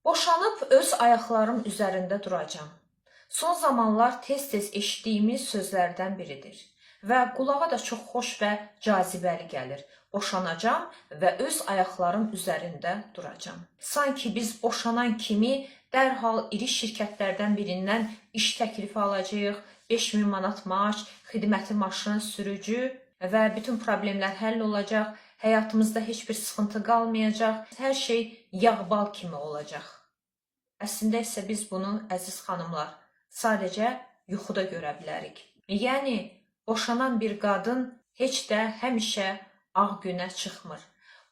Boşanıb öz ayaqlarım üzərində duracam. Son zamanlar tez-tez eşitdiyimiz sözlərdən biridir və qulağa da çox xoş və cazibəli gəlir. Boşanacam və öz ayaqlarım üzərində duracam. Sanki biz boşanan kimi dərhal iri şirkətlərdən birindən iş təklifi alacağıq, 5000 manat maaş, xidməti maşın, sürücü və bütün problemlər həll olacaq. Həyatımızda heç bir sıxıntı qalmayacaq, hər şey yağ-bal kimi olacaq. Əslində isə biz bunu, əziz xanımlar, sadəcə yuxuda görə bilərik. Yəni, boşanan bir qadın heç də həmişə ağ günə çıxmır.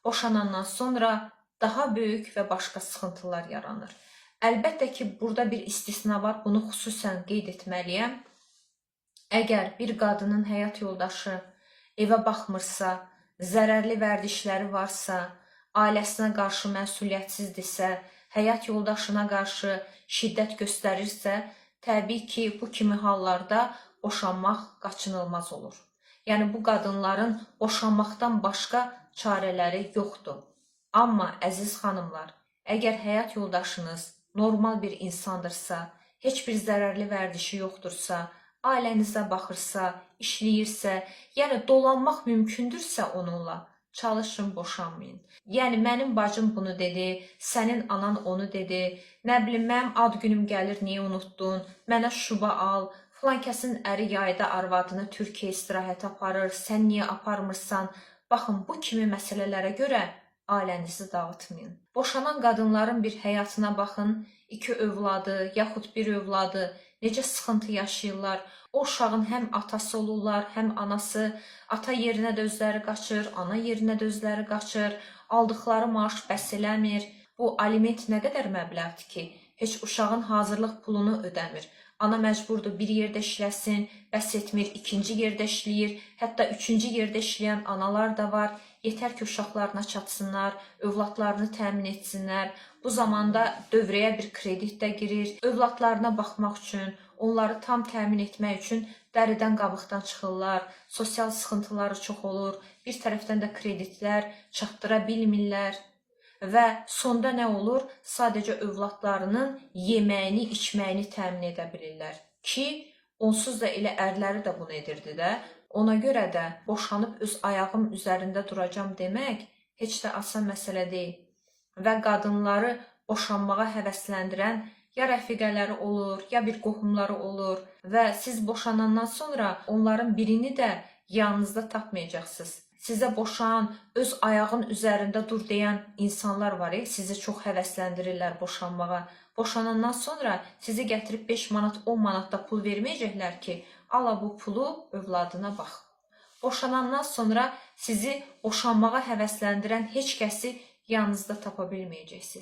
Boşanandan sonra daha böyük və başqa sıxıntılar yaranır. Əlbəttə ki, burada bir istisna var, bunu xüsusən qeyd etməliyəm. Əgər bir qadının həyat yoldaşı evə baxmırsa, zərərli vərdişləri varsa, ailəsinə qarşı məsuliyyətsizdirsə, həyat yoldaşına qarşı şiddət göstərirsə, təbii ki, bu kimi hallarda boşanmaq qaçınılmaz olur. Yəni, bu qadınların boşanmaqdan başqa çarələri yoxdur. Amma, əziz xanımlar, əgər həyat yoldaşınız normal bir insandırsa, heç bir zərərli vərdişi yoxdursa, ailənizə baxırsa, işləyirsə, yəni dolanmaq mümkündürsə onunla, çalışın, boşanmayın. Yəni, mənim bacım bunu dedi, sənin anan onu dedi, nə bilim, mənim ad günüm gəlir, niyə unutdun, mənə şuba al, filan kəsin əri yayda arvadını Türkiyə istirahət aparır, sən niyə aparmırsan? Baxın, bu kimi məsələlərə görə ailənizi dağıtmayın. Boşanan qadınların bir həyatına baxın, 2 övladı, yaxud bir övladı, necə sıxıntı yaşayırlar. O uşağın həm atası olurlar, həm anası. Ata yerinə də özləri qaçır, ana yerinə də özləri qaçır. Aldıqları maaş bəs eləmir. Bu aliment nə qədər məbləğdir ki, heç uşağın hazırlıq pulunu ödəmir. Ana məcburdur bir yerdə işləsin, bəs etmir, ikinci yerdə işləyir, hətta üçüncü yerdə işləyən analar da var. Yetər ki, uşaqlarına çatsınlar, övladlarını təmin etsinlər. Bu zamanda dövrəyə bir kredit də girir. Övladlarına baxmaq üçün, onları tam təmin etmək üçün dəridən qabıqdan çıxırlar. Sosial sıxıntıları çox olur. Bir tərəfdən də kreditlər çatdıra bilmirlər. Və sonda nə olur? Sadəcə övladlarının yeməyini, içməyini təmin edə bilirlər. Ki, onsuz da elə ərləri də bunu edirdi də. Ona görə də boşanıb öz ayağım üzərində duracam demək heç də asan məsələ deyil. Və qadınları boşanmağa həvəsləndirən ya rəfiqələri olur, ya bir qohumları olur və siz boşanandan sonra onların birini də yanınızda tapmayacaqsınız. Sizə boşan, öz ayağın üzərində dur deyən insanlar var, sizi çox həvəsləndirirlər boşanmağa. Boşanandan sonra sizi gətirib 5 manat, 10 manat da pul verməyəcəklər ki, ala bu pulu övladına bax. Boşanandan sonra sizi boşanmağa həvəsləndirən heç kəsi yanınızda tapa bilməyəcəksiniz.